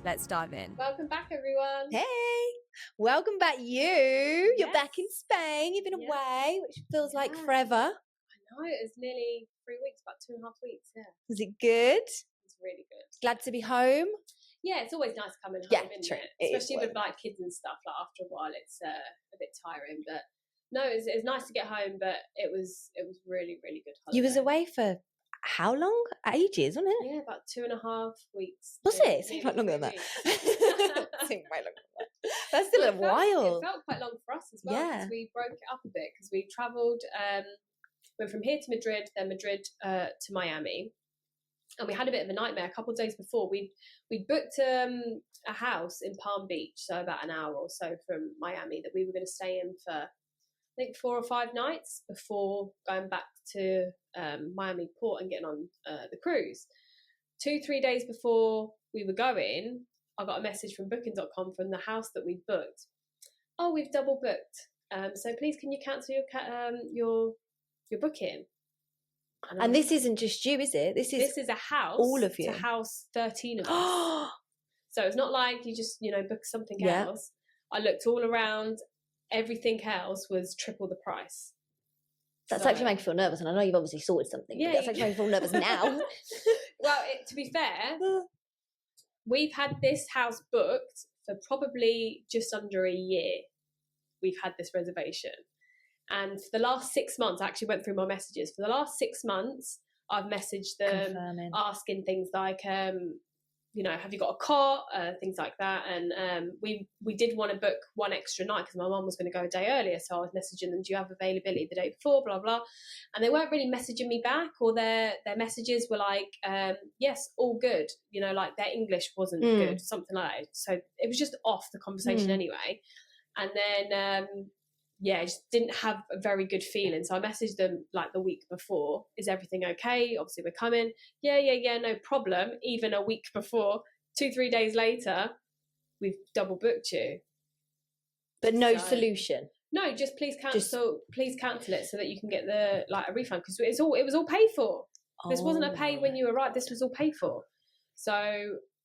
Let's dive in. Welcome back, everyone. Hey, welcome back. You're back in Spain. You've been away, which feels like forever. I know, it's nearly 3 weeks, about 2.5 weeks. Yeah. Was it good? It's really good. Glad to be home. Yeah, it's always nice coming home, isn't true. it? Especially with like kids and stuff. Like after a while, it's a bit tiring. But no, it's nice to get home. But it was really, really good holiday. You was away for how long? Ages, wasn't it? Yeah, about 2.5 weeks. Was it? It seemed like longer than that. Seemed way longer than that. That's still a while. It felt quite long for us as well. Yeah. Because we broke it up a bit. Because we travelled, went from here to Madrid, then Madrid to Miami. And we had a bit of a nightmare. A couple of days before, we booked a house in Palm Beach, so about an hour or so from Miami, that we were going to stay in for, I think, 4 or 5 nights before going back to Miami port and getting on the cruise. 2-3 days before we were going, I got a message from booking.com from the house that we booked. Oh, we've double booked. So please, can you cancel your booking? And this isn't just you, is it? This is a house. All of you. To house 13 of us. So it's not like you just, book something else. I looked all around. Everything else was triple the price. That's actually making me feel nervous. And I know you've obviously sorted something. Yeah, but that's actually making me feel nervous now. Well, to be fair, we've had this house booked for probably just under a year. We've had this reservation. And for the last 6 months, I actually went through my messages. For the last 6 months, I've messaged them, asking things like, have you got a cot? Things like that. And we did want to book one extra night because my mum was going to go a day earlier. So I was messaging them, do you have availability the day before, blah, blah. And they weren't really messaging me back, or their messages were like, yes, all good. Like their English wasn't good, something like that. So it was just off the conversation anyway. And then... I just didn't have a very good feeling. So I messaged them like the week before. Is everything okay? Obviously, we're coming. Yeah, no problem. Even a week before, 2-3 days later, we've double booked you. But no solution. No, just please cancel. Please cancel it so that you can get a refund, because it was all paid for. This wasn't a pay when you arrived. This was all paid for. So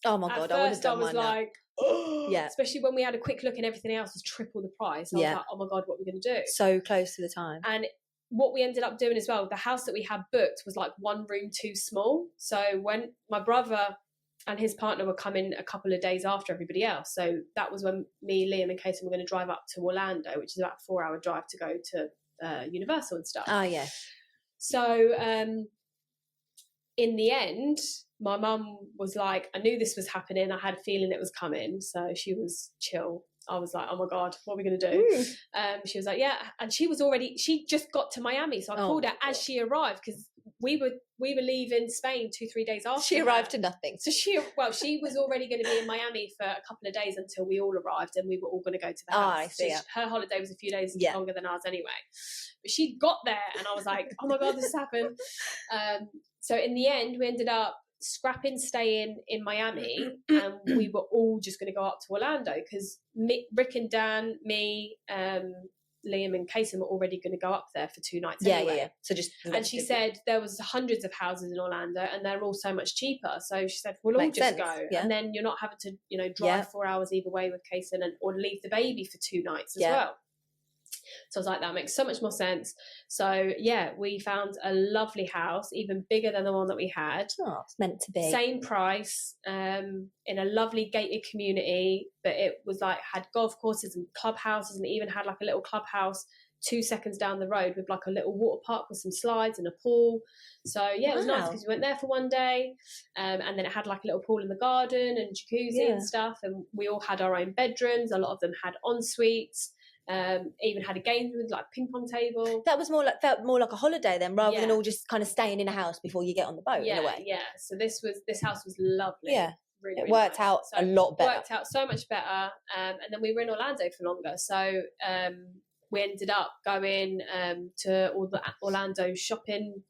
oh my God, I would have done mine. Like, yeah, especially when we had a quick look and everything else was triple the price. I was like, oh my God, what are we going to do? So close to the time. And what we ended up doing as well, the house that we had booked was like one room too small. So when my brother and his partner were coming a couple of days after everybody else, so that was when me, Liam and Casey were going to drive up to Orlando, which is about a 4-hour drive to go to Universal and stuff. Oh yeah. So in the end, my mum was like, I knew this was happening. I had a feeling it was coming. So she was chill. I was like, oh my God, what are we going to do? She was like, yeah. And she just got to Miami. So I called her as she arrived, because we were leaving Spain 2-3 days after. She arrived to nothing. So she was already going to be in Miami for a couple of days until we all arrived, and we were all going to go to the house. I see. So her holiday was a few days longer than ours anyway. But she got there and I was like, oh my God, this happened. So in the end, we ended up scrapping staying in Miami, and we were all just going to go up to Orlando, because Rick and Dan, me, Liam and Casey were already going to go up there for 2 nights anyway. Yeah. So and she said there was hundreds of houses in Orlando and they're all so much cheaper. So she said, we'll all just go. Yeah. And then you're not having to, drive 4 hours either way with Casey or leave the baby for 2 nights as well. So I was like, that makes so much more sense. So yeah, we found a lovely house, even bigger than the one that we had. Oh, it's meant to be. Same price, in a lovely gated community, but it was like had golf courses and clubhouses, and even had like a little clubhouse 2 seconds down the road with like a little water park with some slides and a pool. So yeah, it was nice because we went there for one day, and then it had like a little pool in the garden and jacuzzi and stuff, and we all had our own bedrooms. A lot of them had en suites. Even had a game with like ping pong table. That was felt more like a holiday then, rather than all just kind of staying in a house before you get on the boat in a way. Yeah. So this house was lovely. Yeah. Really, it worked out a lot better. Worked out so much better. And then we were in Orlando for longer. So we ended up going to all the Orlando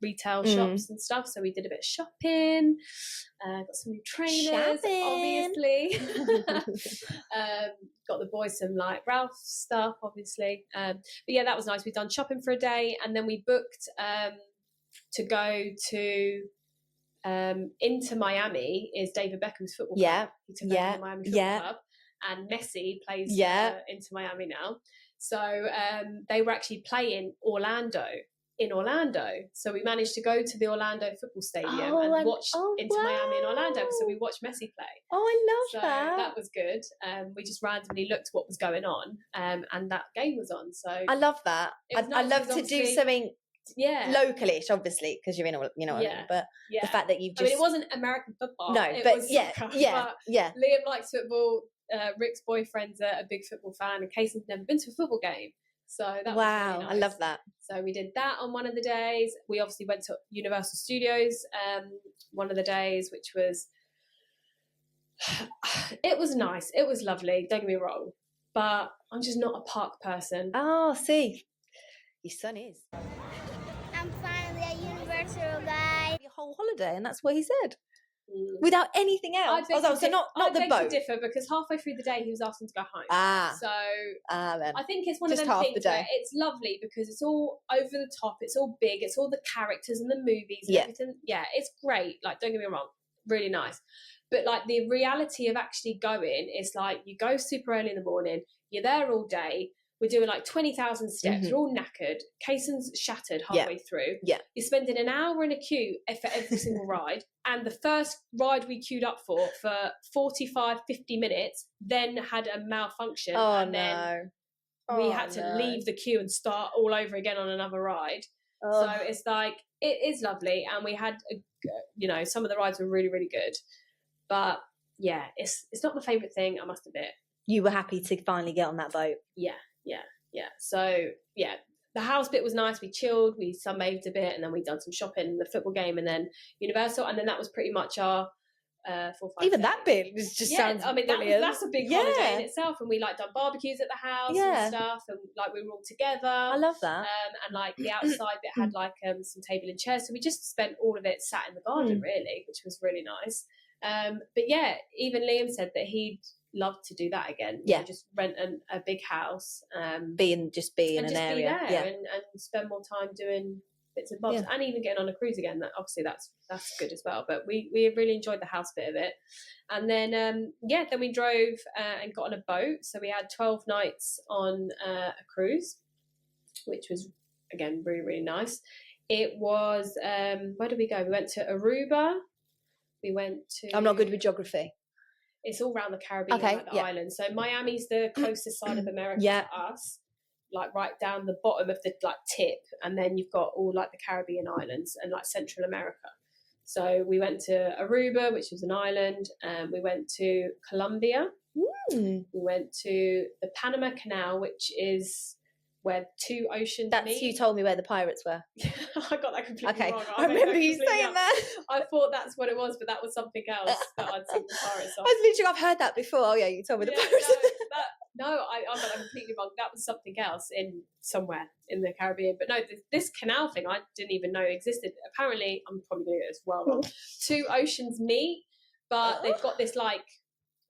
retail shops and stuff. So we did a bit of shopping, got some new trainers, obviously. Got the boys some like Ralph stuff, obviously. But yeah, that was nice. We'd done shopping for a day, and then we booked to go to Inter Miami is David Beckham's football club. He took over the Miami Football Club, and Messi plays Inter Miami now. So they were actually playing in Orlando. So we managed to go to the Orlando football stadium and watch Inter Miami in Orlando. So we watched Messi play. Oh, I love that. That was good. We just randomly looked what was going on, and that game was on. So I love that. I love to do something localish, obviously, because you're in, what I mean, but the fact that you've just... I mean, it wasn't American football. No, it but was soccer, but Liam likes football. Rick's boyfriend's a big football fan, and Casey's never been to a football game. So that was really nice. I love that. So we did that on one of the days. We obviously went to Universal Studios one of the days, which was... It was nice. It was lovely. Don't get me wrong. But I'm just not a park person. Oh, see. Your son is. I'm finally at Universal, guys. Your whole holiday, and that's what he said. Without anything else. Not the boat. To differ, because halfway through the day he was asking to go home. So then. I think it's one of them things where it's lovely because it's all over the top, it's all big, it's all the characters and the movies and everything. Yeah, it's great. Like, don't get me wrong, really nice. But like the reality of actually going is like you go super early in the morning, you're there all day. We're doing like 20,000 steps. We're all knackered. Cason's shattered halfway through. Yeah. You're spending an hour in a queue for every single ride. And the first ride we queued up for 45, 50 minutes, then had a malfunction. Then we had to leave the queue and start all over again on another ride. So it's like, it is lovely. And we had, some of the rides were really, really good. But yeah, it's not my favourite thing, I must admit. You were happy to finally get on that boat. Yeah. So, the house bit was nice. We chilled, we sunbathed a bit, and then we done some shopping, the football game, and then Universal, and then that was pretty much our 4 or 5 Even days. That bit just sounds brilliant. That's a big holiday in itself, and we like done barbecues at the house and stuff, and like we were all together. I love that. And like the outside bit had like some table and chairs, so we just spent all of it sat in the garden really, which was really nice. But yeah, even Liam said that he'd love to do that again. Just rent a big house, be in an area, and spend more time doing bits and bobs, and even getting on a cruise again. That obviously that's good as well. But we really enjoyed the house bit of it, and then then we drove and got on a boat. So we had 12 nights on a cruise, which was again really, really nice. It was where did we go? We went to Aruba. We went to... I'm not good with geography. It's all around the Caribbean, like the islands. So Miami's the closest side of America to us, like right down the bottom of the like tip, and then you've got all like the Caribbean islands and like Central America. So we went to Aruba, which was an island, and we went to Colombia. We went to the Panama Canal, which is where 2 oceans meet. You told me where the pirates were. I got that completely wrong. I remember you saying that. I thought that's what it was, but that was something else that I'd seen the pirates on. I've heard that before. Oh yeah, you told me the pirates. I got that completely wrong. That was something else in somewhere in the Caribbean. But no, this canal thing I didn't even know existed. Apparently, I'm probably going to get this well wrong. 2 oceans meet, but they've got this like...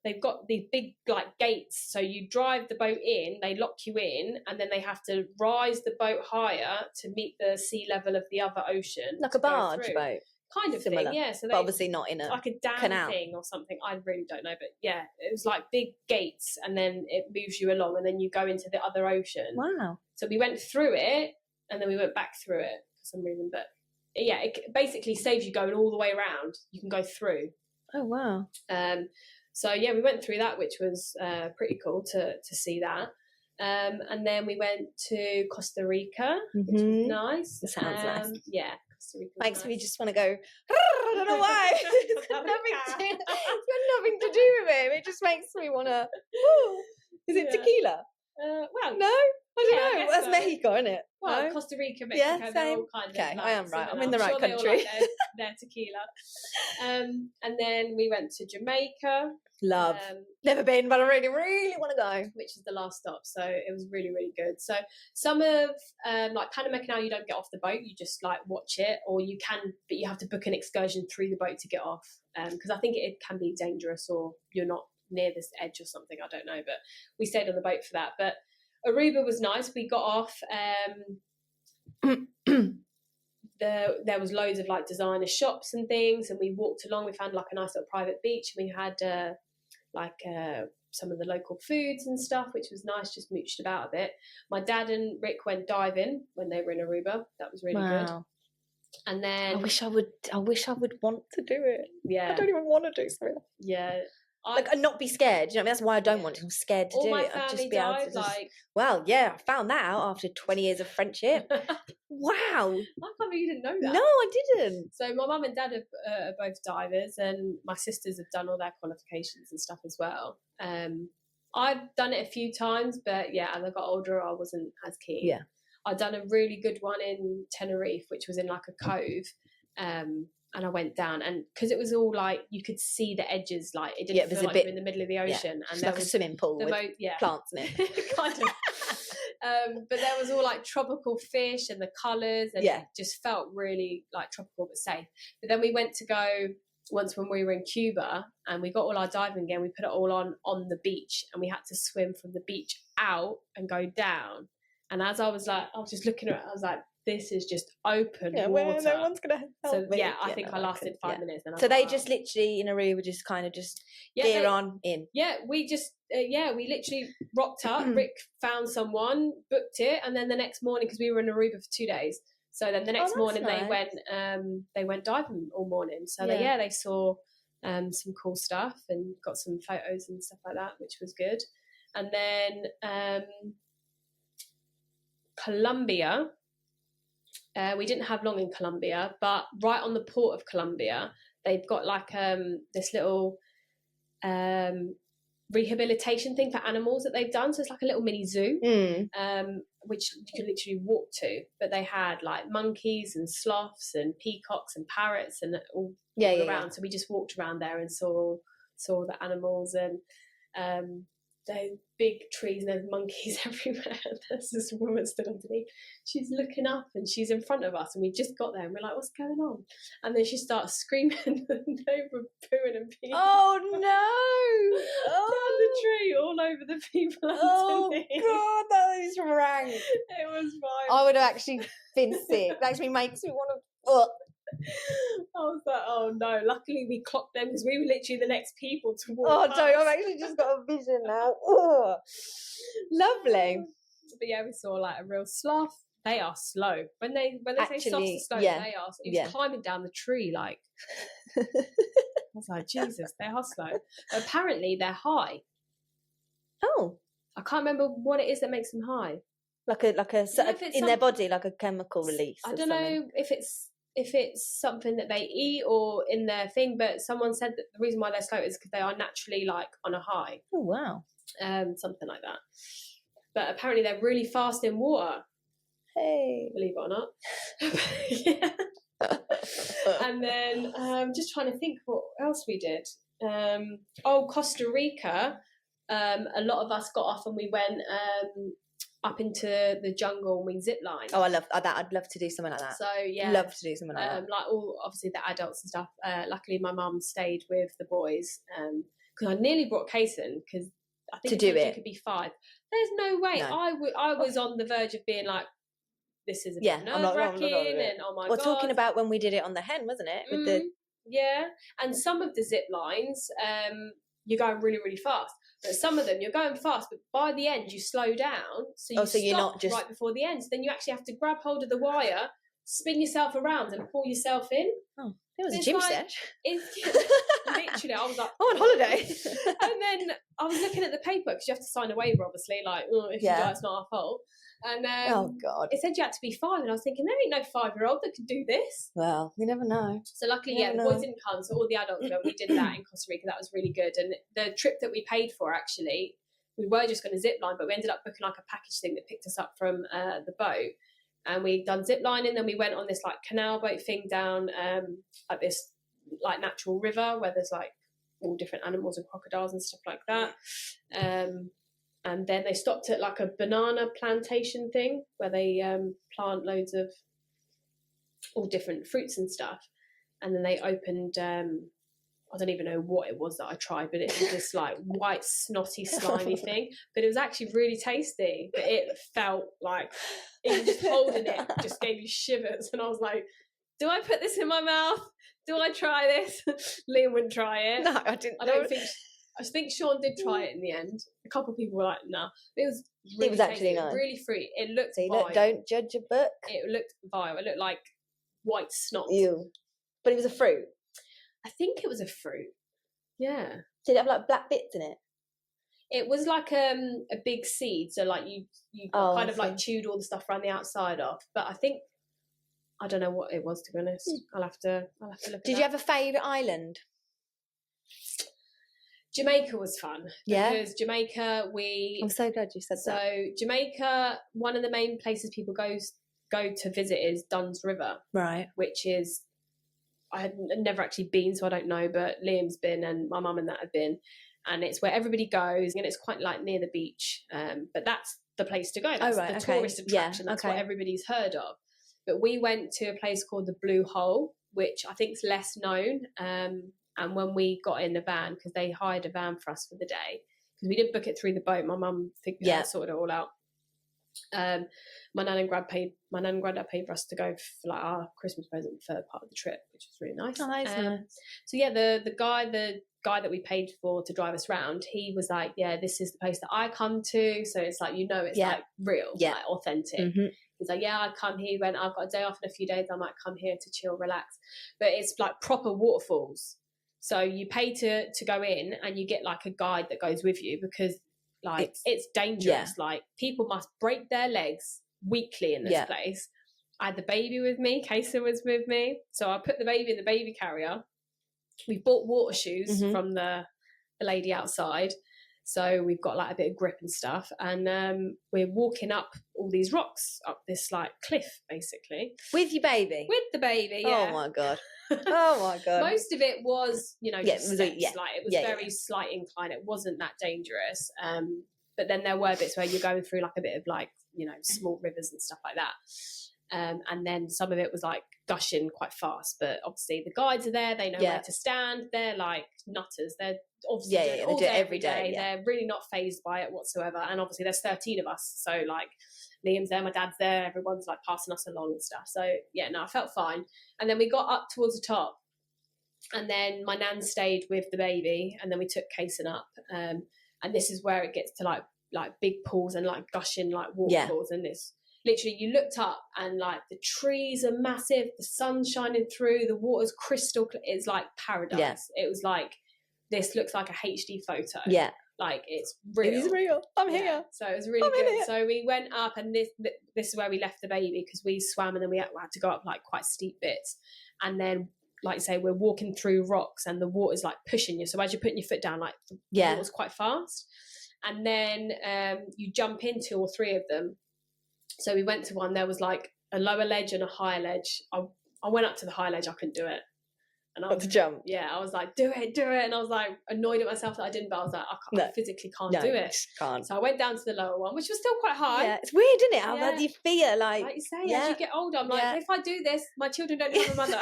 They've got these big like gates, so you drive the boat in, they lock you in, and then they have to rise the boat higher to meet the sea level of the other ocean. Like a barge boat? Kind of similar thing, yeah. So but obviously not in a like a dam canal thing or something. I really don't know, but yeah, it was like big gates, and then it moves you along, and then you go into the other ocean. Wow. So we went through it, and then we went back through it for some reason, but yeah, it basically saves you going all the way around. You can go through. Oh wow. So yeah, we went through that, which was pretty cool to see that. And then we went to Costa Rica, which was nice. That sounds nice. Yeah, Costa Rica makes nice. me just want to go. I don't know why. It's got nothing to do with it. It just makes me want to. Is it tequila? Well, no. I don't know. That's so. Mexico, isn't it? Well, no? Costa Rica, Mexico, they're all kind of okay, like I am right. similar. I'm in the right country. They all like their tequila. And then we went to Jamaica. Love. Never been, but I really, really want to go. Which is the last stop. So it was really, really good. So some of like Panama Canal, you don't get off the boat. You just like watch it, or you can, but you have to book an excursion through the boat to get off. Because I think it can be dangerous, or you're not near this edge or something. I don't know, but we stayed on the boat for that. But Aruba was nice. We got off. there was loads of like designer shops and things, and we walked along. We found like a nice little private beach. We had some of the local foods and stuff, which was nice. Just mooched about a bit. My dad and Rick went diving when they were in Aruba. That was really good. And then I wish I would want to do it. Yeah, I don't even want to do something. Yeah, and not be scared. You know, that's why I don't want to. I'm scared to all do my it. I'd just family be able to died, just. like, Well, yeah, I found that out after 20 years of friendship. Wow. I can't believe you didn't know that. No, I didn't. So my mum and dad are both divers, and my sisters have done all their qualifications and stuff as well. I've done it a few times, but yeah, as I got older, I wasn't as keen. Yeah. I'd done a really good one in Tenerife, which was in like a cove, and I went down, and because it was all like you could see the edges, like it didn't feel like you were in the middle of the ocean, and there like was a swimming pool with plants in it, kind of. But there was all like tropical fish and the colours, and it just felt really like tropical but safe. But then we went to go once when we were in Cuba, and we got all our diving gear, and we put it all on the beach, and we had to swim from the beach out and go down. And as I was just looking at it, I was like, this is just open water. No one's gonna help me. Yeah, I think I lasted 5 minutes. Then so they just literally in Aruba just kind of just gear on in. Yeah, we just we literally rocked up. Rick found someone, booked it, and then the next morning, because we were in Aruba for 2 days, so then the next morning nice. they went diving all morning. So they saw some cool stuff and got some photos and stuff like that, which was good. And then Colombia. We didn't have long in Colombia, but right on the port of Colombia, they've got like this little rehabilitation thing for animals that they've done. So it's like a little mini zoo, which you can literally walk to. But they had like monkeys and sloths and peacocks and parrots and all around. Yeah. So we just walked around there and saw the animals, and there's big trees and there's monkeys everywhere. There's this woman stood underneath. She's looking up and she's in front of us, and we just got there and we're like, what's going on? And then she starts screaming and they were pooing and peeing. Oh no! Down the tree, all over the people underneath. Oh god, that is rank. It was fine. I would have actually been sick. That actually makes me want to. I was like, oh no. Luckily we clocked them because we were literally the next people to walk. Oh, don't! I've actually just got a vision now. Oh, lovely. But yeah, we saw like a real sloth. They are slow. When they say sloths are slow, they are. He was climbing down the tree like. I was like, Jesus, they are slow. But apparently they're high. Oh, I can't remember what it is that makes them high. Like a in their body, like a chemical release. I don't know if it's something that they eat or in their thing, but someone said that the reason why they're slow is because they are naturally like on a high. Oh wow. Something like that. But apparently they're really fast in water. Hey. Believe it or not. Yeah. And then just trying to think what else we did. Costa Rica. A lot of us got off and we went up into the jungle and we zip lined. Oh, I love that. I'd love to do something like that. So yeah, love to do something like that. Like all obviously the adults and stuff. Luckily, my mum stayed with the boys because I nearly brought Kason because I think it could be 5. There's no way. No. I was on the verge of being like, this is a bit nerve-wracking, and oh my god. We're talking about when we did it on the hen, wasn't it? With and some of the zip lines, you're going really, really fast. But some of them, you're going fast, but by the end, you slow down. So you stop you're not just right before the end. So then you actually have to grab hold of the wire, spin yourself around, and pull yourself in. Oh, it was a gym sesh. Literally, I was like, on holiday. And then I was looking at the paper because you have to sign a waiver, obviously. Like, if you die, it's not our fault. And oh god, it said you had to be 5, and I was thinking there ain't no 5-year-old that could do this. Well, you never know. So luckily, the boys didn't come, so all the adults went. We did that in Costa Rica. That was really good. And the trip that we paid for, actually, we were just going to zip line, but we ended up booking like a package thing that picked us up from the boat, and we done zip lining. Then we went on this like canal boat thing down like this like natural river where there's like all different animals and crocodiles and stuff like that. And then they stopped at like a banana plantation thing where they plant loads of all different fruits and stuff. And then they opened, I don't even know what it was that I tried, but it was this like white, snotty, slimy thing. But it was actually really tasty. But it felt like, even just holding it just gave you shivers. And I was like, do I put this in my mouth? Do I try this? Liam wouldn't try it. No, I didn't. I think Sean did try it in the end. A couple of people were like, no. It was really actually tasty, nice. really fruity. It looked See, vile. look, don't judge a book. It looked vile. It looked like white snot. Ew. But it was a fruit. I think it was a fruit. Yeah. Did it have like black bits in it? It was like a big seed. So like you kind of like chewed all the stuff around the outside off. But I don't know what it was, to be honest. I'll have to look at that. Did you have a favourite island? Jamaica was fun. Yeah. Because Jamaica, I'm so glad you said that. So Jamaica, one of the main places people go to visit is Dunn's River. Right. Which is, I had never actually been, so I don't know, but Liam's been and my mum and that have been. And it's where everybody goes, and it's quite like near the beach. But that's the place to go. That's the tourist attraction. That's what everybody's heard of. But we went to a place called the Blue Hole, which I think is less known. And when we got in the van, because they hired a van for us for the day, because we didn't book it through the boat, my mum sorted it all out. My nan and granddad paid for us to go for like our Christmas present for part of the trip, which was really nice. Oh, that's nice. So yeah, the guy that we paid for to drive us around, he was like, yeah, this is the place that I come to, so it's like, it's like real, like authentic. Mm-hmm. He's like, yeah, I come here when I've got a day off in a few days, I might come here to chill, relax. But it's like proper waterfalls, so you pay to go in, and you get like a guide that goes with you, because like it's dangerous. Like people must break their legs weekly in this place. I had the baby with me, Kason was with me, so I put the baby in the baby carrier. We bought water shoes from the lady outside, so we've got like a bit of grip and stuff, and we're walking up all these rocks, up this like cliff, basically. With your baby? With the baby, yeah. Oh my god. Oh my god. Most of it was, just steps. Like it was very slight incline. It wasn't that dangerous. But then there were bits where you're going through like a bit of like, small rivers and stuff like that. And then some of it was like gushing quite fast. But obviously the guides are there. They know where to stand. They're like nutters. They're obviously doing it all day, every day. They're really not fazed by it whatsoever. And obviously there's 13 of us. So like Liam's there, my dad's there, everyone's like passing us along and stuff. So yeah, no, I felt fine. And then we got up towards the top, and then my nan stayed with the baby, and then we took Kason up. And this is where it gets to like big pools and like gushing like waterfalls, and it's literally, you looked up and like the trees are massive, the sun's shining through, the water's crystal clear. It's like paradise. It was like, this looks like a HD photo. Yeah. Like it's real. It is real. I'm here. So it was really good. So we went up, and this is where we left the baby, because we swam, and then we had to go up like quite steep bits. And then, like you say, we're walking through rocks, and the water's like pushing you. So as you're putting your foot down, like the water's quite fast. And then you jump into all three of them. So we went to one, there was like a lower ledge and a higher ledge. I went up to the high ledge, I couldn't do it. And I was, to jump. Yeah, I was like, do it. And I was like annoyed at myself that I didn't, but I was like, I physically can't do it. Can't. So I went down to the lower one, which was still quite high. Yeah, it's weird, isn't it? How do you feel like you say, as you get older, I'm like, if I do this, my children don't have a mother,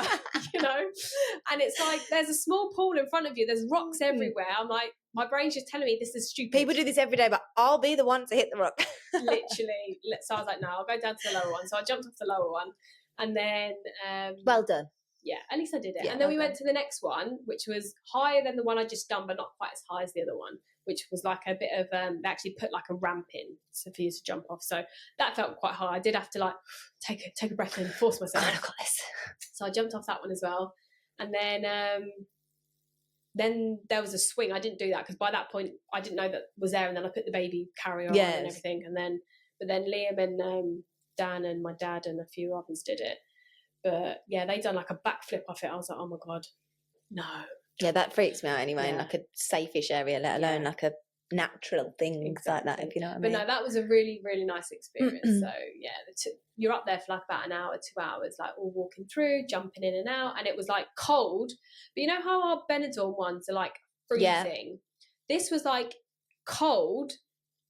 And it's like, there's a small pool in front of you, there's rocks everywhere. I'm like, my brain's just telling me this is stupid. People do this every day, but I'll be the one to hit the rock. Literally. So I was like, no, I'll go down to the lower one. So I jumped off the lower one, and then well done. Yeah, at least I did it. Yeah, and then we went to the next one, which was higher than the one I just done, but not quite as high as the other one, which was like a bit of, they actually put like a ramp in for you to jump off. So that felt quite high. I did have to like take a breath in, force myself. I've got this. So I jumped off that one as well. And then there was a swing. I didn't do that because by that point I didn't know that was there. And then I put the baby carrier on and everything. But then Liam and Dan and my dad and a few others did it. But yeah, they done like a backflip off it. I was like, oh my God, no. Yeah, that freaks me out anyway, in like a safe-ish area, let alone like a natural things like that, if you know what I mean. But no, that was a really, really nice experience. So yeah, you're up there for like about an hour, 2 hours, like all walking through, jumping in and out. And it was like cold. But you know how our Benidorm ones are like freezing? Yeah. This was like cold.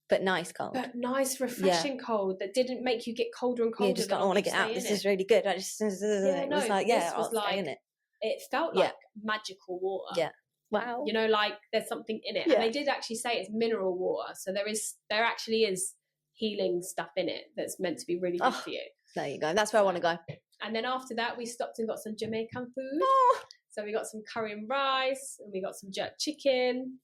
But nice cold. But nice, refreshing cold that didn't make you get colder and colder. You just got, I want to get out. This is really good. I just, it was like, it felt like magical water. Yeah. Wow. You know, like there's something in it. Yeah. And they did actually say it's mineral water. So there actually is healing stuff in it that's meant to be really good for you. There you go. That's where I want to go. And then after that, we stopped and got some Jamaican food. Oh. So we got some curry and rice, and we got some jerk chicken.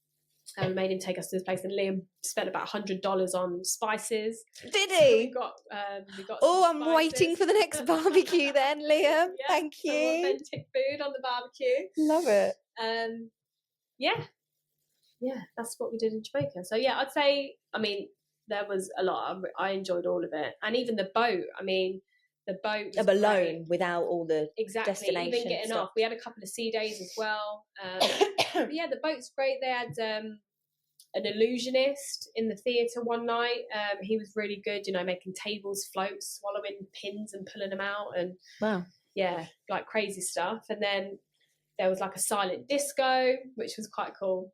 And we made him take us to this place, and Liam spent about $100 on spices. Did So he? we got Oh, some I'm waiting spices. for the next barbecue then, Liam. Yeah, Thank some you. authentic food on the barbecue. Love it. Yeah, that's what we did in Jamaica. So yeah, I'd say, I mean, there was a lot. I enjoyed all of it, and even the boat. I mean, the boat was alone great. Without all the destination even getting stuff. off. We had a couple of sea days as well. But yeah, the boat's great. They had an illusionist in the theatre one night. He was really good, making tables float, swallowing pins and pulling them out, and wow, yeah, like crazy stuff. And then there was like a silent disco, which was quite cool.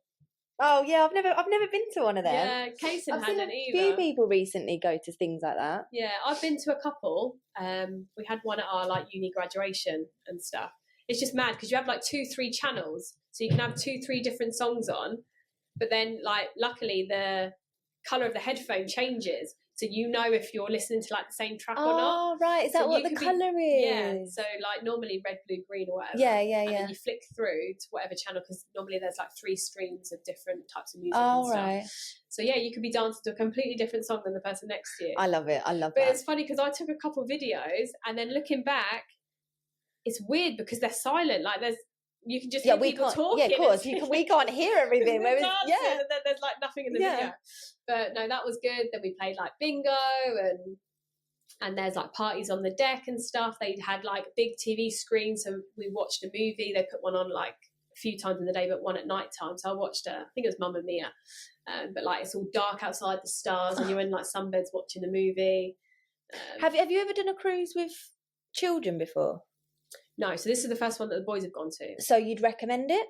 Oh yeah, I've never been to one of them. Yeah, Kaysen I've seen hadn't a either. few people recently go to things like that. Yeah, I've been to a couple. We had one at our like uni graduation and stuff. It's just mad because you have like 2-3 channels, so you can have 2-3 different songs on, but then like luckily the colour of the headphone changes, so if you're listening to like the same track or not. Oh right, is that what the colour is? Yeah, so like normally red, blue, green or whatever. Yeah. And then you flick through to whatever channel, because normally there's like 3 streams of different types of music. Oh and stuff. right. So yeah, you could be dancing to a completely different song than the person next to you. I love it. But But it's funny because I took a couple videos, and then looking back, it's weird because they're silent. Like you can just hear people talking. Yeah, of course. We can't hear everything. And then there's like nothing in the video. But no, that was good. Then we played like bingo, and there's like parties on the deck and stuff. They had like big TV screens, so we watched a movie. They put one on like a few times in the day, but one at night time. So I watched I think it was Mamma Mia. But like it's all dark outside, the stars, and you're in like sunbeds watching the movie. Have you ever done a cruise with children before? No, so this is the first one that the boys have gone to. So you'd recommend it?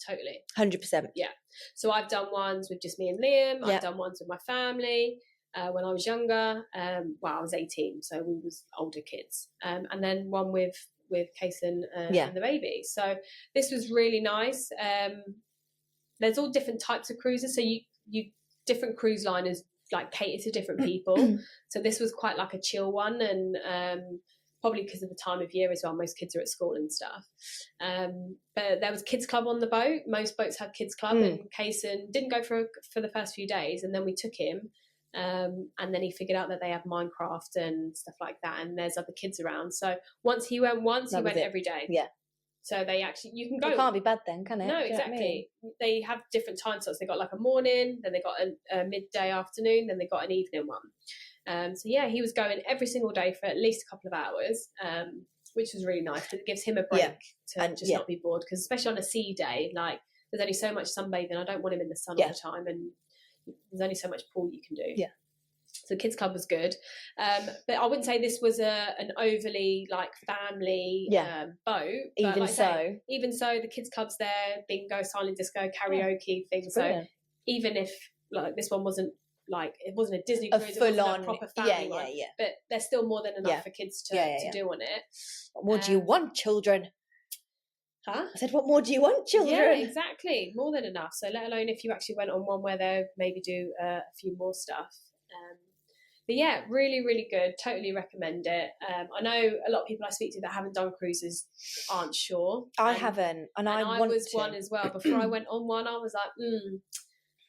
Totally. 100%. Yeah. So I've done ones with just me and Liam. I've done ones with my family when I was younger. I was 18, so we was older kids. And then one with Kaysen and the baby. So this was really nice. There's all different types of cruises. So you different cruise liners like cater to different people. So this was quite like a chill one, and probably because of the time of year as well. Most kids are at school and stuff. But there was kids club on the boat. Most boats have kids club, and Kaysen didn't go for the first few days, and then we took him, and then he figured out that they have Minecraft and stuff like that, and there's other kids around. So once he went every day. Yeah. So you can go. It can't be bad then, can it? No, exactly. They have different time slots. They got like a morning, then they got a midday afternoon, then they got an evening one. So yeah, he was going every single day for at least a couple of hours, which was really nice because it gives him a break to just not be bored. Because especially on a sea day, like there's only so much sunbathing. I don't want him in the sun all the time, and there's only so much pool you can do. Yeah. So Kids Club was good, but I wouldn't say this was an overly like family boat. Even so, the Kids Club's there, bingo, silent disco, karaoke things. So even if like this one wasn't like it wasn't a Disney cruise, it wasn't a proper family one, but there's still more than enough for kids to do on it. What more do you want, children? Huh? I said, what more do you want, children? Yeah, exactly, more than enough. So let alone if you actually went on one where they maybe do a few more stuff. But yeah, really, really good. Totally recommend it. I know a lot of people I speak to that haven't done cruises aren't sure. I haven't, and I was one as well. Before I went on one, I was like,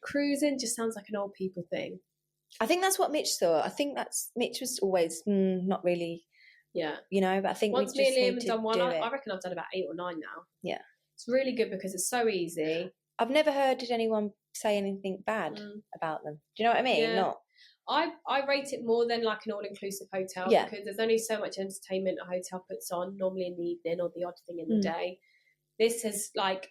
cruising just sounds like an old people thing. I think that's what Mitch thought. I think Mitch was always not really. Yeah, but I think once me and Liam have done one, I reckon I've done about 8 or 9 now. Yeah, it's really good because it's so easy. I've never heard anyone say anything bad about them. Do you know what I mean? Yeah. Not. I rate it more than like an all-inclusive hotel because there's only so much entertainment a hotel puts on, normally in the evening or the odd thing in the day. This is like,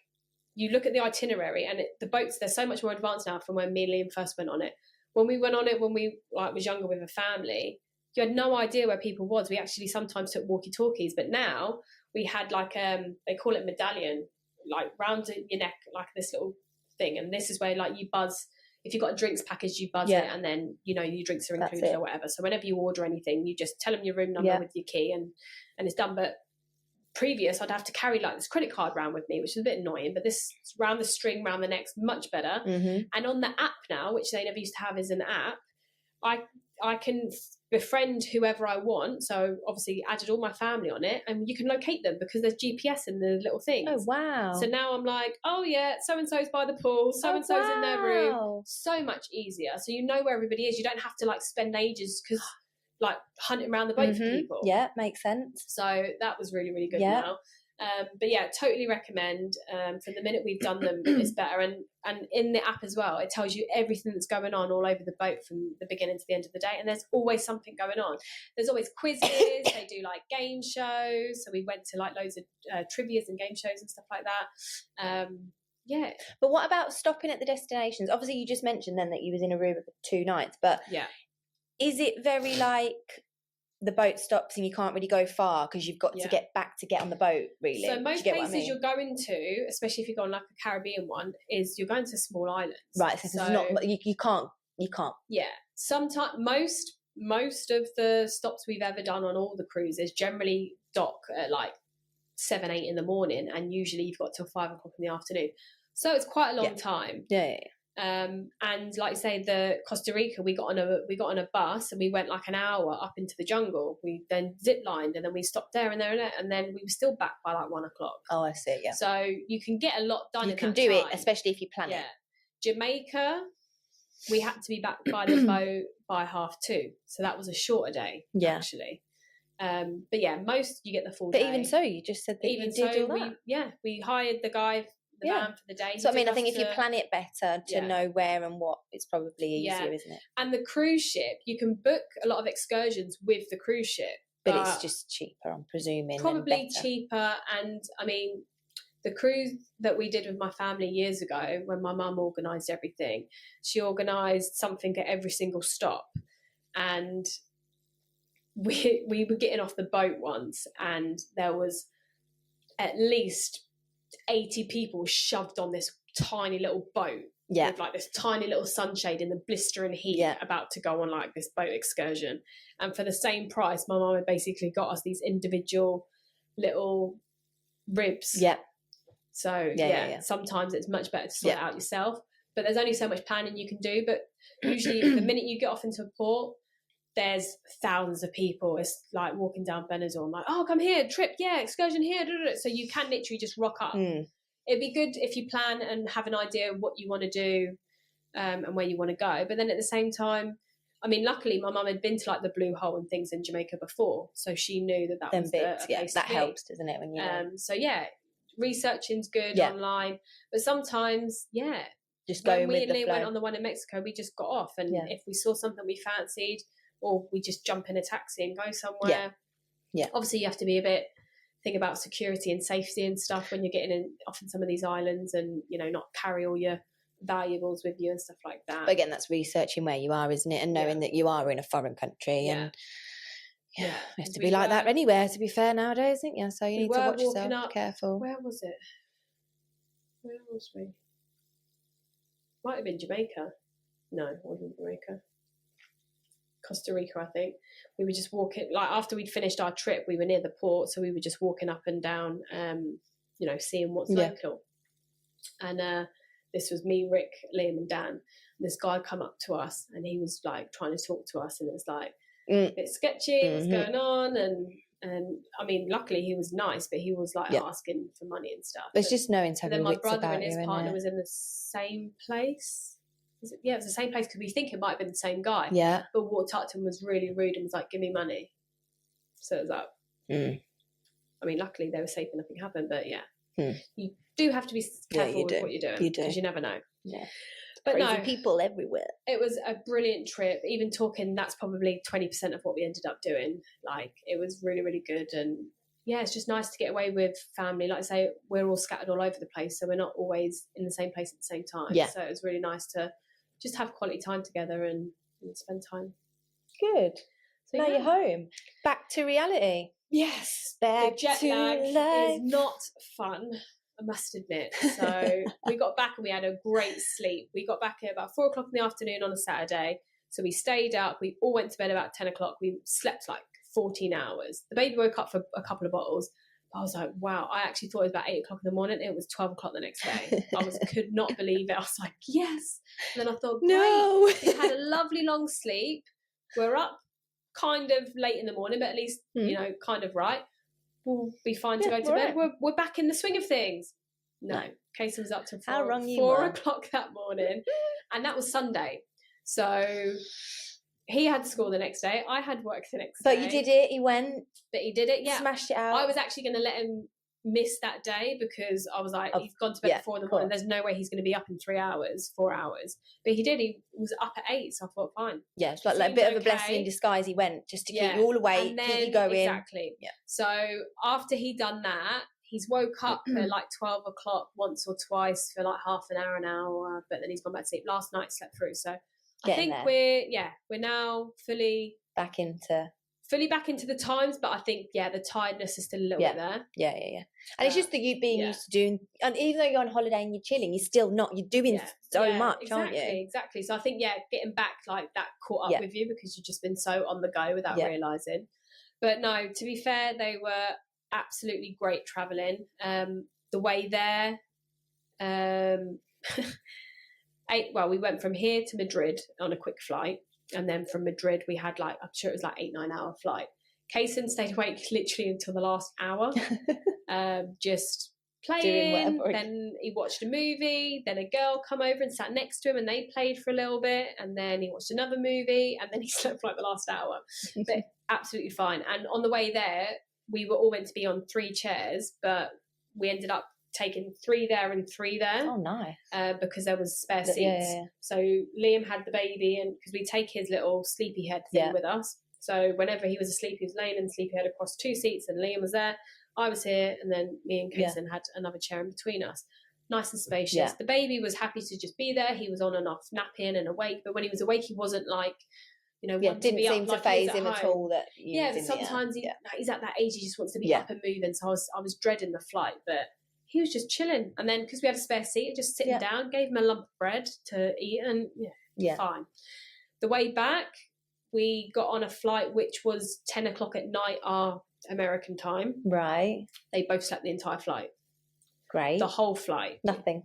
you look at the itinerary and the boats, they're so much more advanced now from when me and Liam first went on it. When we went on it, when we was younger with a family, you had no idea where people was. We actually sometimes took walkie-talkies, but now we had like, they call it medallion, like round your neck, like this little thing. And this is where like you buzz. If you've got a drinks package, you buzz it, and then your drinks are included or whatever. So whenever you order anything, you just tell them your room number with your key, and it's done. But previous, I'd have to carry like this credit card around with me, which is a bit annoying. But this round the string, round the neck's much better. And on the app now, which they never used to have as an app, I I can befriend whoever I want. So obviously added all my family on it, and you can locate them because there's GPS in the little things. Oh, wow. So now I'm like, oh yeah, so-and-so's by the pool, so-and-so's in their room. So much easier. So you know where everybody is. You don't have to like spend ages because like hunting around the boat for people. Yeah, makes sense. So that was really, really good now. But yeah, totally recommend. From the minute we've done them, it's better. And in the app as well, it tells you everything that's going on all over the boat from the beginning to the end of the day. And there's always something going on. There's always quizzes. They do like game shows. So we went to like loads of trivias and game shows and stuff like that. Yeah. But what about stopping at the destinations? Obviously, you just mentioned then that you was in Aruba for 2 nights, but yeah, is it very like the boat stops and you can't really go far because you've got to get back to get on the boat, really? So most places you're going to, especially if you go on like a Caribbean one, is you're going to small islands. Right, so it's not, you can't. Yeah. Sometimes most of the stops we've ever done on all the cruises generally dock at like 7, 8 in the morning, and usually you've got till 5 o'clock in the afternoon. So it's quite a long time. Yeah. And like you say, the Costa Rica, we got on a bus and we went like an hour up into the jungle. We then zip lined and then we stopped there and then we were still back by like 1 o'clock. Oh, I see. Yeah. So you can get a lot done. You can do it, especially if you plan it. Jamaica, we had to be back by the boat by 2:30, so that was a shorter day. Yeah, actually. But yeah, most you get the full day. But even so, you just said that even you did all that. We hired the guy. Van for the day. So I mean, I think if you plan it better to know where and what, it's probably easier, isn't it? And the cruise ship, you can book a lot of excursions with the cruise ship, but it's just cheaper, I'm presuming. Probably cheaper. And I mean, the cruise that we did with my family years ago, when my mum organised everything, she organised something at every single stop, and we were getting off the boat once, and there was at least 80 people shoved on this tiny little boat with like this tiny little sunshade in the blistering heat about to go on like this boat excursion. And for the same price, my mum had basically got us these individual little ribs. So sometimes it's much better to sort it out yourself, but there's only so much planning you can do. But usually the minute you get off into a port, there's thousands of people. It's like walking down Benidorm, like, oh, come here, trip, excursion here. So you can literally just rock up. It'd be good if you plan and have an idea of what you want to do and where you want to go. But then at the same time, I mean, luckily my mum had been to like the Blue Hole and things in Jamaica before, so she knew that was bits, that helps, doesn't it? When you so researching's good online, but sometimes just going with the flow. When we went on the one in Mexico, we just got off, and if we saw something we fancied, or we just jump in a taxi and go somewhere. Obviously you have to be think about security and safety and stuff when you're getting off in some of these islands, and not carry all your valuables with you and stuff like that. But again, that's researching where you are, isn't it? And knowing that you are in a foreign country. And you have to be like that anywhere, to be fair, nowadays, isn't you? So you need to watch yourself, be careful. Where was it? Where was we? Might have been Jamaica. No, it wasn't Jamaica. Costa Rica, I think. We were just walking, like after we'd finished our trip, we were near the port, so we were just walking up and down, seeing what's local. And this was me, Rick, Liam and Dan. And this guy come up to us and he was like trying to talk to us, and it's like a bit sketchy, what's going on, and I mean, luckily he was nice, but he was like asking for money and stuff. It's just knowing to have and then my brother about and his partner was in the same place. It was the same place, because we think it might have been the same guy. But walked up to him, was really rude, and was like, give me money. So it was like, I mean, luckily they were safe and nothing happened, but you do have to be careful with what you're doing, because you never know. But crazy people everywhere. It was a brilliant trip. Even talking, that's probably 20% of what we ended up doing. Like, it was really, really good. And it's just nice to get away with family. Like I say, we're all scattered all over the place, so we're not always in the same place at the same time. So it was really nice to just have quality time together and spend time. Good. So now you're home. Back to reality. Yes. Back the jet lag is not fun, I must admit. So we got back and we had a great sleep. We got back at about 4 o'clock in the afternoon on a Saturday. So we stayed up. We all went to bed about 10 o'clock. We slept like 14 hours. The baby woke up for a couple of bottles. I was like, wow. I actually thought it was about 8 o'clock in the morning. It was 12 o'clock the next day. I could not believe it. I was like, yes. And then I thought, great. No. We had a lovely long sleep. we're up kind of late in the morning, but at least, you know, kind of right. We'll be fine to go to bed. Right. We're back in the swing of things. No. Casey was up till 4 o'clock that morning. And that was Sunday. So he had school the next day. I had work the next day. But you did it. He went. But he did it, yeah. Smashed it out. I was actually going to let him miss that day because I was like, he's gone to bed at 4 in the morning. There's no way he's going to be up in 4 hours. But he did. He was up at 8, so I thought, fine. Yeah, it's like a bit of a blessing in disguise. He went just to keep you all awake, keep you going. Exactly. Yeah. So after he'd done that, he's woke up at like 12 o'clock once or twice for like half an hour, but then he's gone back to sleep. Last night slept through. So I think we're now fully back into the times, but I think the tiredness is still a little bit there. Yeah. And it's just that you being used to doing, and even though you're on holiday and you're chilling, you're still not. You're doing so much, aren't you? Exactly. So I think getting back like that caught up with you because you've just been so on the go without realising. But no, to be fair, they were absolutely great travelling. The way there, we went from here to Madrid on a quick flight. And then from Madrid, we had I'm sure it was like 8-9 hour flight. Kaysen stayed awake literally until the last hour, just playing. Then he watched a movie. Then a girl come over and sat next to him and they played for a little bit. And then he watched another movie and then he slept for like the last hour. But absolutely fine. And on the way there, we were all meant to be on 3 chairs, but we ended up taking 3 there and 3 there. Oh, nice. Because there was spare seats. Yeah. So Liam had the baby, and because we take his little sleepy head thing with us. So whenever he was asleep, he was laying in the sleepy head across 2 seats, and Liam was there. I was here, and then me and Kaysen had another chair in between us. Nice and spacious. Yeah. The baby was happy to just be there. He was on and off napping and awake, but when he was awake, he wasn't like, didn't seem to phase him at all. That sometimes he's at that age, he just wants to be up and moving. So I was dreading the flight, but he was just chilling. And then because we had a spare seat, just sitting down, gave him a lump of bread to eat, and fine. The way back, we got on a flight which was 10 o'clock at night, our American time. Right. They both slept the entire flight. Great. The whole flight. Nothing.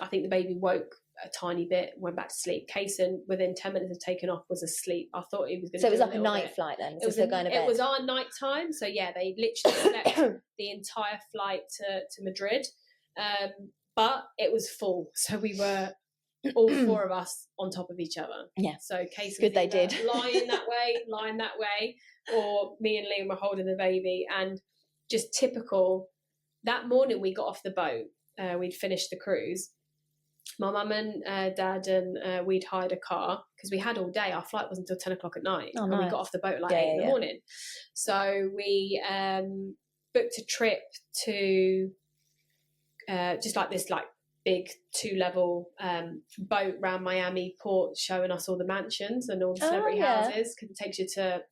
I think the baby woke a tiny bit, went back to sleep. Kaysen, within 10 minutes of taking off, was asleep. I thought he was going to. So it was like a night flight then. It was our night time. So they literally slept the entire flight to Madrid, but it was full. So we were all 4 of us on top of each other. Yeah. So Kaysen good they did lying that way, or me and Liam were holding the baby, and just typical. That morning we got off the boat. We'd finished the cruise. My mum and dad and we'd hired a car because we had all day. Our flight wasn't until 10 o'clock at night. Oh, and nice. We got off the boat at 8 in the morning. So we booked a trip to just like this big 2-level boat around Miami port, showing us all the mansions and all the celebrity houses. It takes you to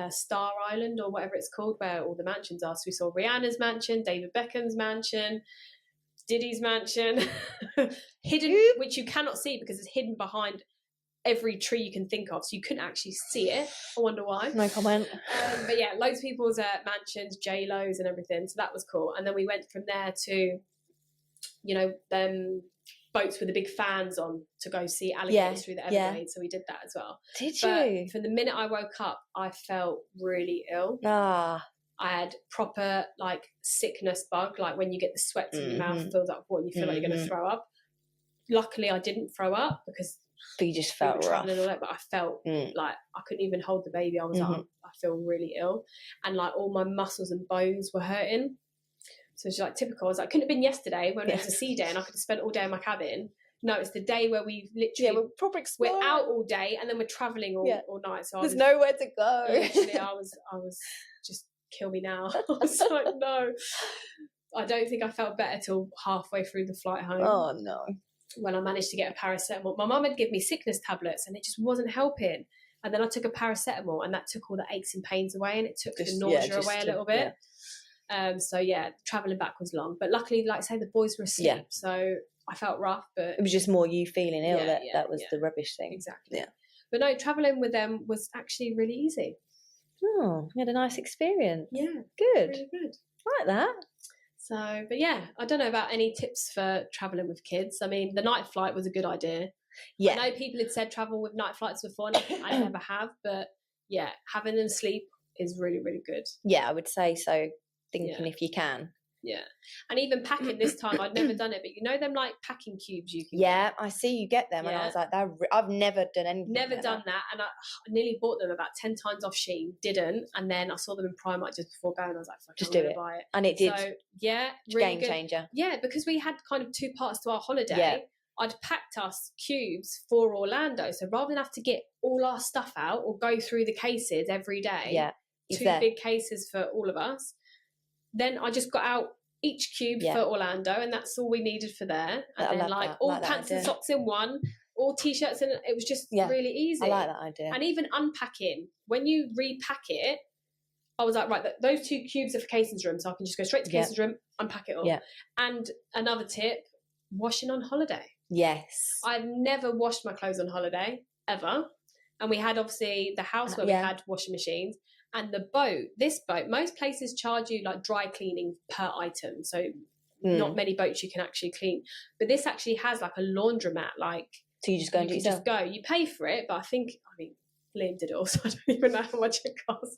Star Island or whatever it's called, where all the mansions are. So we saw Rihanna's mansion, David Beckham's mansion, Diddy's mansion, hidden, which you cannot see because it's hidden behind every tree you can think of, so you couldn't actually see it. I wonder why. No comment. But loads of people's mansions, J-Lo's and everything, so that was cool. And then we went from there to, them boats with the big fans on to go see alligators through the Everglades, so we did that as well. Did you? From the minute I woke up, I felt really ill. I had proper sickness bug, like when you get the sweat in your mouth filled up with water and you feel like you're going to throw up. Luckily, I didn't throw up because you just felt rough. But I felt like I couldn't even hold the baby. I was like, I feel really ill, and all my muscles and bones were hurting. So it's typical. I was like, couldn't have been yesterday when it was a sea day and I could have spent all day in my cabin. No, it's the day where we've literally we're out all day and then we're travelling all night. So there's nowhere to go. Literally, I was just kill me now. I was like, no. I don't think I felt better till halfway through the flight home. Oh no. When I managed to get a paracetamol. My mum had given me sickness tablets and it just wasn't helping. And then I took a paracetamol and that took all the aches and pains away and it took the nausea away a little bit. Travelling back was long. But luckily, like I say, the boys were asleep. So I felt rough, but it was just more you feeling ill. That was the rubbish thing. Exactly. Yeah. But no, travelling with them was actually really easy. Oh, you had a nice experience. Yeah. Good. Really good. I like that. So, but yeah, I don't know about any tips for travelling with kids. I mean, the night flight was a good idea. Yeah. I know people had said travel with night flights before, and I never have, but yeah, having them sleep is really, really good. Yeah, I would say so. Thinking if you can. Yeah. And even packing this time, I'd never done it, but you know them like packing cubes you can get? get? I see you get them, and I was like, I've never done anything. Never like done that, and I nearly bought them about 10 times off Shein, didn't, and then I saw them in Primark just before going. I was like, just do it. Buy it. And it did. So yeah, really game good. changer. Yeah, because we had kind of 2 parts to our holiday. Yeah. I'd packed us cubes for Orlando, so rather than have to get all our stuff out or go through the cases every day, 2 big cases for all of us, then I just got out each cube for Orlando, and that's all we needed for there. And then all pants and socks in one, all t-shirts, and it was just really easy. I like that idea. And even unpacking, when you repack it, I was like, right, those 2 cubes are for Cason's room, so I can just go straight to Cason's room, unpack it all. Yeah. And another tip, washing on holiday. Yes. I've never washed my clothes on holiday, ever. And we had obviously the house where we had washing machines. And the boat, this boat, most places charge you like dry cleaning per item. So not many boats you can actually clean. But this actually has like a laundromat. So you just go and do it yourself? Just go. You pay for it, but I mean, Liam did it also. I don't even know how much it cost.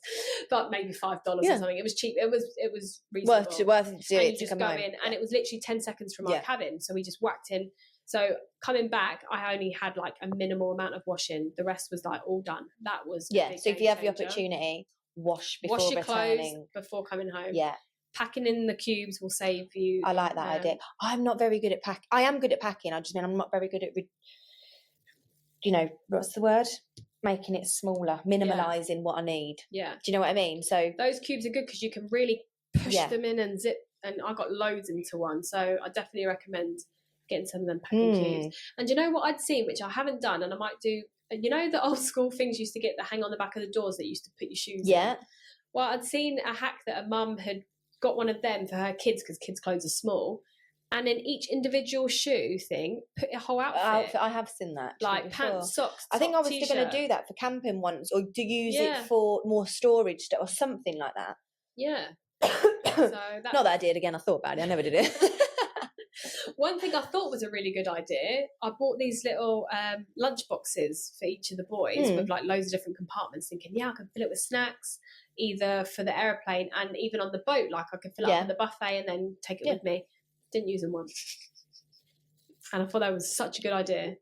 But maybe $5 or something. It was cheap. It was reasonable. Worth to do and it you to just come go home. in, and it was literally 10 seconds from our cabin. So we just whacked in. So coming back, I only had like a minimal amount of washing. The rest was like all done. That was so if you have the opportunity, wash your returning. Clothes before coming home. Yeah. Packing in the cubes will save you. I like that idea. I'm not very good at packing. I am good at packing. I just mean I'm not very good at, what's the word? Making it smaller, minimalising what I need. Yeah. Do you know what I mean? So those cubes are good because you can really push them in and zip. And I got loads into one, so I definitely recommend getting some of them packing cubes. And do you know what I'd seen, which I haven't done, and I might do. You know the old school things you used to get that hang on the back of the doors that you used to put your shoes in? Well, I'd seen a hack that a mum had got one of them for her kids because kids' clothes are small. And in each individual shoe thing, put a whole outfit. I have seen that. Like pants, socks, I think I was going to do that for camping once, or to use it for more storage stuff or something like that. Yeah. Not that I did. Again, I thought about it. I never did it. One thing I thought was a really good idea, I bought these little lunch boxes for each of the boys with like loads of different compartments, thinking, I can fill it with snacks, either for the aeroplane and even on the boat. Like I could fill it up on the buffet and then take it with me. Didn't use them once. And I thought that was such a good idea.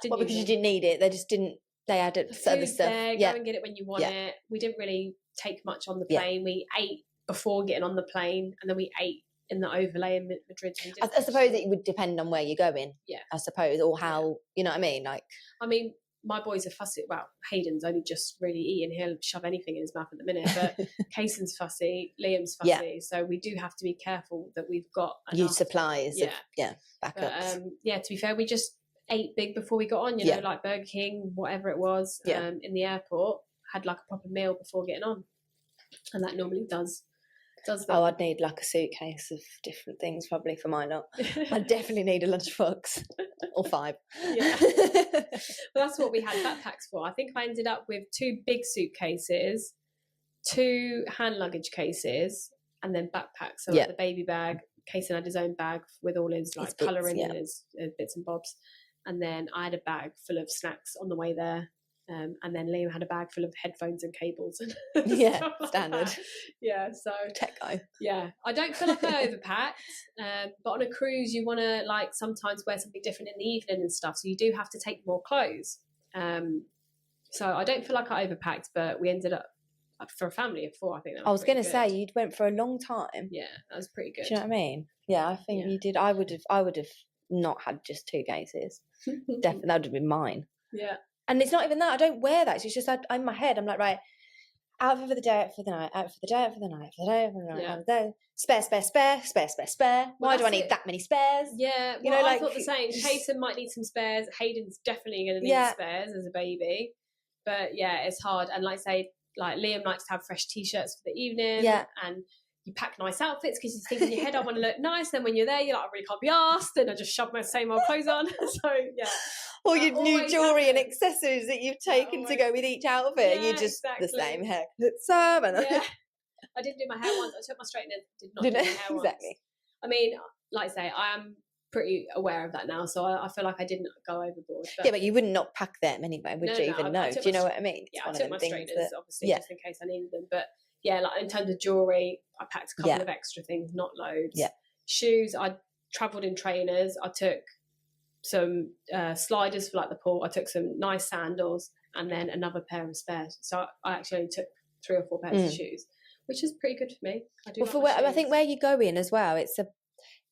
Because you didn't need it. They just didn't, they had other stuff. There, go and get it when you want it. We didn't really take much on the plane. We ate before getting on the plane, and then we ate in the overlay in Madrid. I suppose it would depend on where you're going. Yeah. I suppose, or how, you know what I mean? My boys are fussy. Well, Hayden's only just really eating. He'll shove anything in his mouth at the minute. But Cason's fussy, Liam's fussy. So we do have to be careful that we've got enough supplies. Backups. But, to be fair, we just ate big before we got on. You know, like Burger King, whatever it was, in the airport. Had like a proper meal before getting on, and that normally does. I'd need like a suitcase of different things probably for my lot. I definitely need a lunchbox or 5. Yeah, well, that's what we had backpacks for. I think I ended up with 2 big suitcases, 2 hand luggage cases, and then backpacks. So like the baby bag. Cason had his own bag with all his like colouring and his bits and bobs, and then I had a bag full of snacks on the way there. And then Liam had a bag full of headphones and cables. And standard. So tech guy. I don't feel like I overpacked, but on a cruise you want to like sometimes wear something different in the evening and stuff, so you do have to take more clothes. So I don't feel like I overpacked, but we ended up for a family of 4. I think that was I was going to say you went for a long time. Yeah, that was pretty good. Do you know what I mean? Yeah, I think you did. I would have not had just 2 cases. Definitely, that would have been mine. Yeah. And it's not even that. I don't wear that. It's just in my head, I'm like, right, outfit for the day, outfit for the night, outfit for the day, outfit for the night, for the day, for the night, for the day. Spare. Why do I need that many spares? Yeah, well, I thought the same. Cason might need some spares. Hayden's definitely going to need spares as a baby. But yeah, it's hard. And like I say, like Liam likes to have fresh t-shirts for the evening. Yeah. And you pack nice outfits because you think in your head, I want to look nice. Then when you're there, you're like, I really can't be arsed. And I just shove my same old clothes on. So yeah. Or your new jewellery and accessories that you've taken to go with each outfit. And you're just the same hair. I didn't do my hair once. I took my straightener, did not do my hair once. Exactly. I mean, like I say, I am pretty aware of that now, so I feel like I didn't go overboard. But Yeah, but you wouldn't not pack them anyway, would you even know? Do you know what I mean? Yeah, I took my strainers, obviously, just in case I needed them. But yeah, like in terms of jewellery, I packed a couple of extra things, not loads. Yeah. Shoes, I travelled in trainers. I took some sliders for like the pool. I took some nice sandals and then another pair of spares. So I actually only took 3 or 4 pairs of shoes, which is pretty good for me. I think where you go in as well, it's a,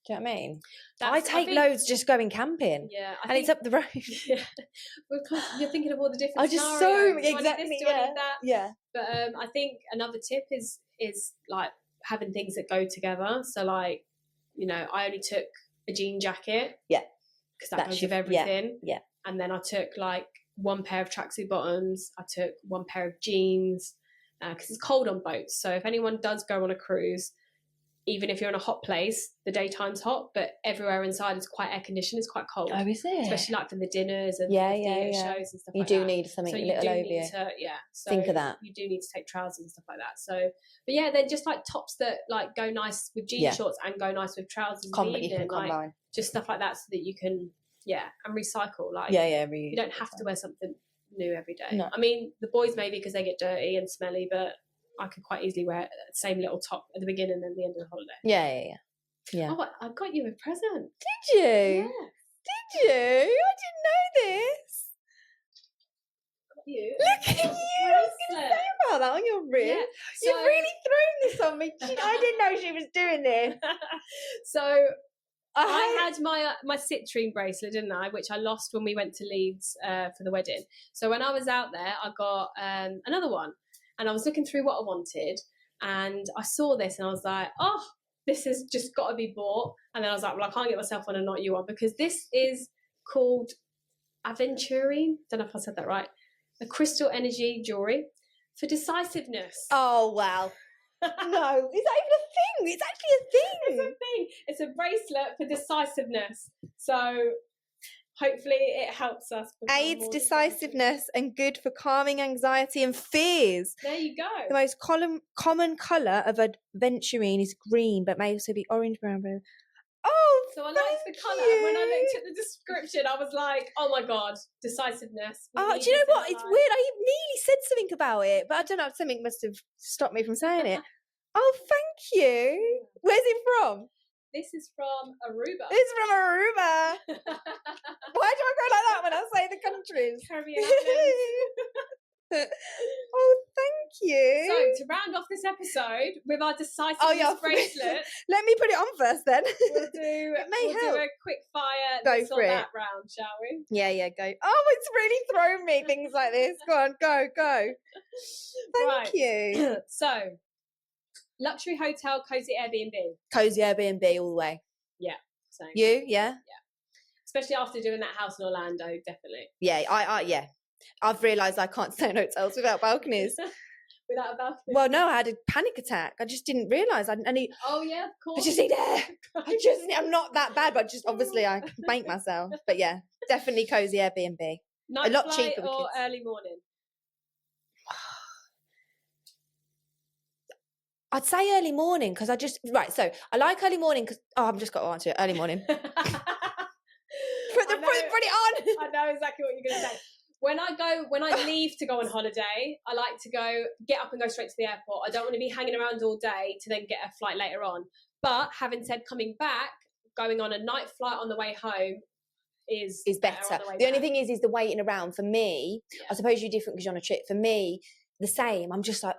do you know what I mean? I take loads just going camping. Yeah. It's up the road. Yeah. Because you're thinking of all the different I just scenarios. exactly, do I need that? Yeah. But I think another tip is like having things that go together. So like, you know, I only took a jean jacket. Yeah. Because that goes with everything. Yeah. And then I took like 1 pair of tracksuit bottoms. I took 1 pair of jeans because it's cold on boats. So if anyone does go on a cruise, even if you're in a hot place, the daytime's hot, but everywhere inside is quite air conditioned. It's quite cold. Oh, is it? Especially like for the dinners and the shows and stuff you like that. You do need something a little over you. So think of that. You do need to take trousers and stuff like that. So, but yeah, they're just like tops that like go nice with jean shorts and go nice with trousers. You can combine. Like, just stuff like that so that you can, and recycle. Like, you don't have to wear something new every day. No. I mean, the boys maybe because they get dirty and smelly, but I could quite easily wear the same little top at the beginning and then the end of the holiday. Yeah. Oh, I got you a present. Did you? Yeah. Did you? I didn't know this. Got you. Look at you. I was going to say about that on your wrist. Yeah. You've really thrown this on me. I didn't know she was doing this. So I had my citrine bracelet, didn't I? Which I lost when we went to Leeds for the wedding. So when I was out there, I got another one. And I was looking through what I wanted and I saw this and I was like, oh, this has just got to be bought. And then I was like, well, I can't get myself one and not you one because this is called aventurine. Don't know if I said that right. A crystal energy jewelry for decisiveness. Oh, wow. No, is that even a thing? It's actually a thing. It's a thing. It's a bracelet for decisiveness. So hopefully it helps us. Aids decisiveness and good for calming anxiety and fears. There you go. The most common colour of aventurine is green, but may also be orange, brown, blue. Oh, so I liked the colour. When I looked at the description, I was like, oh my God, decisiveness. Oh, do you know what? It's weird. I nearly said something about it, but I don't know. Something must have stopped me from saying it. Oh, thank you. Where's it from? This is from Aruba. It's from Aruba. Why do I go like that when I say the countries? Caribbean Oh, thank you. So, to round off this episode with our decisiveness bracelet. Let me put it on first then. We'll do a quick fire that round, shall we? Yeah, go. Oh, it's really thrown me, things like this. Go on, go. Thank you. So, luxury hotel, cozy Airbnb. Cozy Airbnb all the way. Yeah. Same. You? Yeah. Especially after doing that house in Orlando, definitely. Yeah, I I've realised I can't stay in hotels without balconies. Without a balcony? Well, no, I had a panic attack. I just didn't realise. Oh, yeah, of course. I just need air. I'm not that bad, but just obviously I can bank myself. But yeah, definitely cozy Airbnb. Night a lot flight cheaper or early morning? I'd say early morning because so I like early morning because I've just got to answer it. Early morning. Put it on. I know exactly what you're going to say. When I leave to go on holiday, I like to get up and go straight to the airport. I don't want to be hanging around all day to then get a flight later on. But having said, coming back, going on a night flight on the way home is better. The only thing is the waiting around. For me, I suppose you're different because you're on a trip. For me, the same. I'm just like,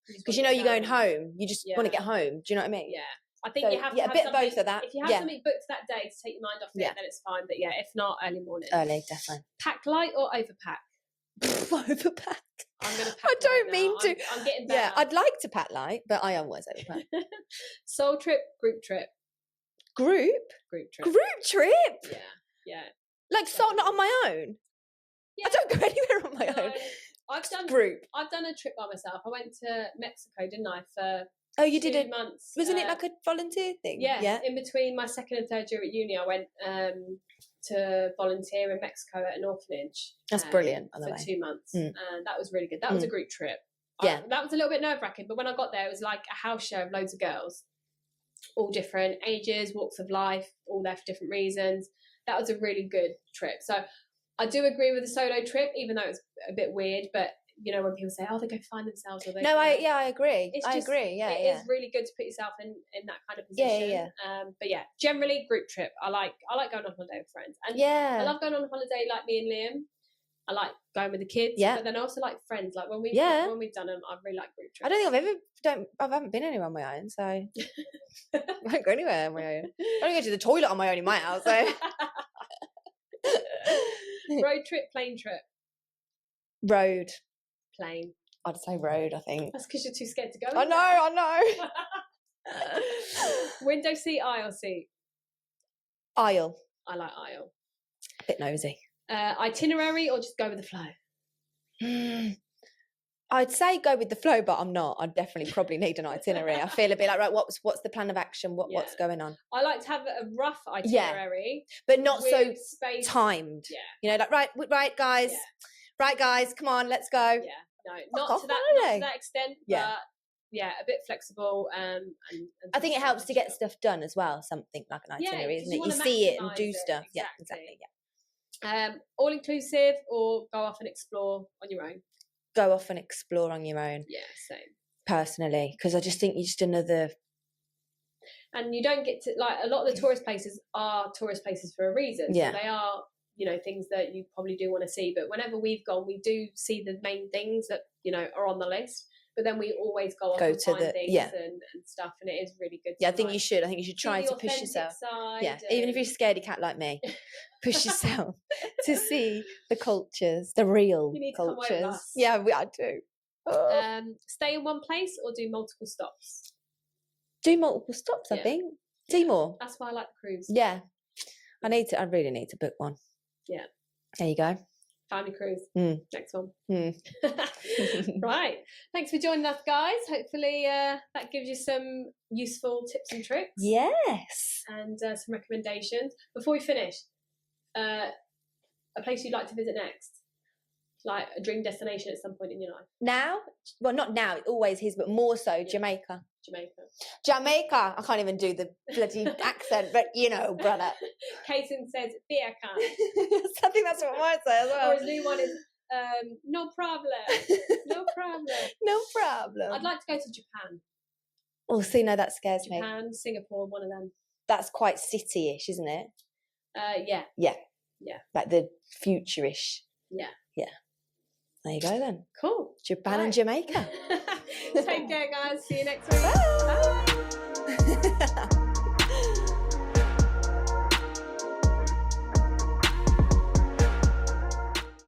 because you're going home. You just want to get home. Do you know what I mean? Yeah. I think you have to have a bit of both of that. If you have something booked that day to take your mind off it, then it's fine. But yeah, if not, early morning. Early, definitely. Pack light or overpack? Overpack. I'm going to pack I don't mean now. to. I'm getting better. Yeah, I'd like to pack light, but I always overpack. Soul trip, group trip. Group trip? Yeah. Like, so not on my own? Yeah. I don't go anywhere on my own. I've done a trip by myself. I went to Mexico, didn't I, for you did 2 months. Wasn't it like a volunteer thing? Yeah. In between my second and third year at uni, I went to volunteer in Mexico at an orphanage. That's brilliant, by the way. 2 months. And that was really good. That was a group trip. Yeah. That was a little bit nerve-wracking, but when I got there, it was like a house show of loads of girls. all different ages, walks of life, all there for different reasons. That was a really good trip. So I do agree with the solo trip, even though it's a bit weird, but you know, when people say, "Oh, they go find themselves," or they, No, you know, I agree. it's just, Yeah, it is really good to put yourself in that kind of position. But yeah, generally group trip. I like going on holiday with friends, and I love going on holiday like me and Liam. I like going with the kids, but then I also like friends. Like when we've done them, I really like group trips. I don't think I haven't been anywhere on my own, so I won't go anywhere on my own. I don't go to the toilet on my own in my house. So. Road trip, plane trip. Road. Plane. I'd say road, I think. That's because you're too scared to go. I know. Window seat, aisle seat. Aisle. I like aisle. Bit nosy. Itinerary or just go with the flow? I'd say go with the flow, but I'm not. I'd definitely probably need an itinerary. I feel a bit like, right, what's the plan of action? What's going on? I like to have a rough itinerary, but not so space. Timed. Yeah, you know, like right, guys. Yeah. Right, guys, come on, let's go. Yeah, no, not to that extent, but a bit flexible. And I think it helps to get stuff done as well. Something like an itinerary, isn't it? You see it and do stuff. Exactly. Yeah, exactly. Yeah. All inclusive or go off and explore on your own. Go off and explore on your own. Yeah, same. Personally, because I just think you're just another. And you don't get to, like, a lot of the tourist places are tourist places for a reason. Yeah. So they are, you know, things that you probably do want to see. But whenever we've gone, we do see the main things that, you know, are on the list. But then we always go off and find things and stuff. And it is really good. Yeah, I think you should. I think you should try to push yourself. Even if you're a scaredy cat like me, push yourself to see the cultures, the real cultures. Yeah, I do. Stay in one place or do multiple stops? Do multiple stops, I think. Do more. That's why I like the cruise. Yeah. I really need to book one. Yeah. There you go. Family cruise. Next one. Right. Thanks for joining us, guys. Hopefully that gives you some useful tips and tricks. Yes. And some recommendations. Before we finish, a place you'd like to visit next? Like a dream destination at some point in your life? Now? Well, not now. It always is, but more so Jamaica. Jamaica. I can't even do the bloody accent, but you know, brother. Kason says, beer can. I think that's what I might say as well. Or his new one is, no problem. No problem. No problem. I'd like to go to Japan. Oh, see, no, that scares me. Japan, Singapore, one of them. That's quite city-ish, isn't it? Yeah. Yeah. Like the future-ish. Yeah. There you go then. Cool. Japan and Jamaica. Take care, guys. See you next week. Bye.